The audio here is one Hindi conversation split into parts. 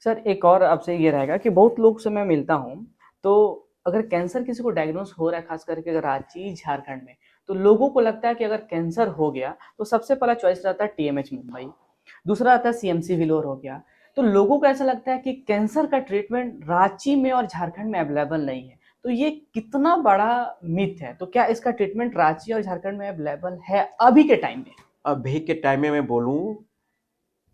सर एक और आपसे ये रहेगा कि बहुत लोग से मैं मिलता हूँ, तो अगर कैंसर किसी को डायग्नोस हो रहा है, खास करके अगर रांची, झारखंड में, तो लोगों को लगता है कि अगर कैंसर हो गया, तो सबसे पहला चॉइस रहता है टीएमएच मुंबई, दूसरा आता है सीएमसी विलोर हो गया। तो लोगों को ऐसा लगता है कि कैंसर का ट्रीटमेंट रांची में और झारखंड में अवेलेबल नहीं है। तो ये कितना बड़ा मिथ है? तो क्या इसका ट्रीटमेंट रांची और झारखंड में अवेलेबल है अभी के टाइम में? अभी के टाइम में मैं बोलूं,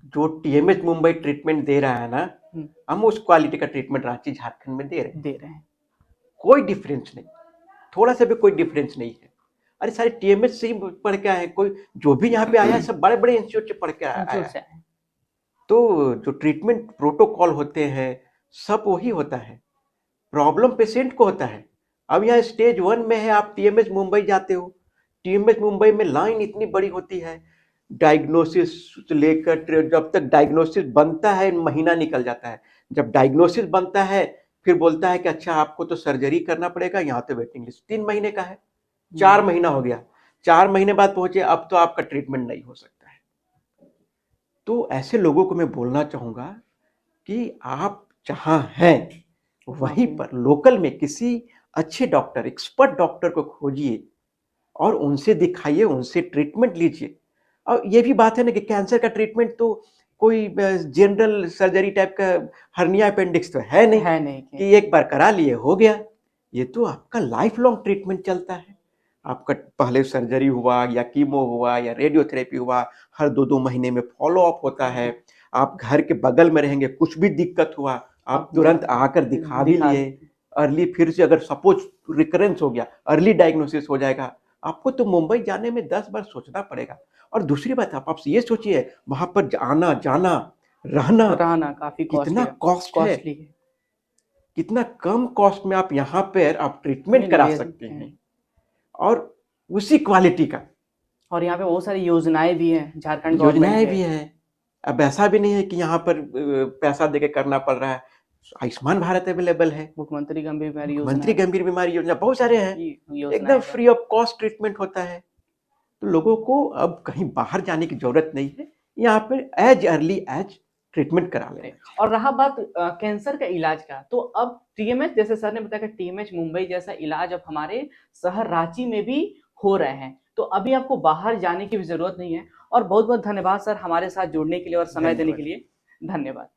जो टीएमएच मुंबई ट्रीटमेंट दे रहा है ना, हुँ, हम उस क्वालिटी का ट्रीटमेंट रांची झारखंड में दे रहे हैं। दे रहे हैं। कोई डिफरेंस नहीं, थोड़ा सा भी कोई डिफरेंस नहीं है। अरे सारे टीएमएच से ही पढ़ के आए हैं। कोई जो भी यहाँ पे आया है सब बड़े बड़े इंस्टीट्यूट से पढ़ के इंश्योर आया से है। आए हैं। तो जो ट्रीटमेंट प्रोटोकॉल होते हैं सब वही होता है। प्रॉब्लम पेशेंट को होता है। अब यहाँ स्टेज 1 में है, आप टीएमएच मुंबई जाते हो, टीएमएच मुंबई में लाइन इतनी बड़ी होती है, डायग्नोसिस लेकर जब तक डायग्नोसिस बनता है महीना निकल जाता है। जब डायग्नोसिस बनता है फिर बोलता है कि अच्छा आपको तो सर्जरी करना पड़ेगा, यहाँ तो वेटिंग लिस्ट 3 महीने का है। 4 महीना हो गया, 4 महीने बाद पहुंचे, अब तो आपका ट्रीटमेंट नहीं हो सकता है। तो ऐसे लोगों को मैं बोलना चाहूंगा कि आप जहां हैं वहीं ओके। पर लोकल में किसी अच्छे डॉक्टर, एक्सपर्ट डॉक्टर को खोजिए और उनसे दिखाइए, उनसे ट्रीटमेंट लीजिए। और ये भी बात है ना कि कैंसर का ट्रीटमेंट तो कोई जनरल सर्जरी टाइप का हर्निया अपेंडिक्स तो है नहीं है नहीं कि कि एक बार करा लिए हो गया। ये तो आपका लाइफ लॉन्ग ट्रीटमेंट चलता है। आपका पहले सर्जरी हुआ या कीमो हुआ या रेडियोथेरेपी हुआ, हर 2-2 महीने में फॉलो अप होता है। आप घर के बगल में रहेंगे, कुछ भी दिक्कत हुआ आप आप तुरंत आकर दिखा भी दिखा लिए। सकते हैं। अर्ली फिर से अगर सपोज रिकरेंस हो गया, अर्ली डायग्नोसिस हो जाएगा। आपको तो मुंबई जाने में 10 बार सोचना पड़ेगा। और दूसरी बात आप ये सोचिए, वहां पर आना जाना रहना रहना काफ़ी कितना कॉस्ट है। कॉस्टली है। कितना कम कॉस्ट में आप यहाँ पर आप ट्रीटमेंट करा ले सकते सकते हैं। हैं, और उसी क्वालिटी का। और यहाँ पे बहुत सारी योजनाएँ भी हैं झारखंड गवर्नमेंट योजनाएं के। भी है। अब ऐसा भी नहीं है कि यहाँ पर पैसा देके करना पड़ रहा है। आयुष्मान भारत अवेलेबल है, मुख्यमंत्री गंभीर बीमारी योजना मुख्यमंत्री है। गंभीर बीमारी योजना, बहुत सारे हैं। ये योजनाएँ एकदम हैं। फ्री ऑफ कॉस्ट ट्रीटमेंट होता है। तो लोगों को अब कहीं बाहर जाने की जरूरत नहीं है, यहाँ पे एज अर्ली एज ट्रीटमेंट करा लेना चाहिए। और रहा बात कैंसर का इलाज का, तो अब टीएमएच, जैसे सर ने बताया कि टीएमएच मुंबई जैसा इलाज अब हमारे शहर रांची में भी हो रहे हैं। तो अभी आपको बाहर जाने की भी ज़रूरत नहीं है। और बहुत-बहुत धन्यवाद सर हमारे साथ जुड़ने के लिए और समय देने के धन्यवाद। लिए। धन्यवाद।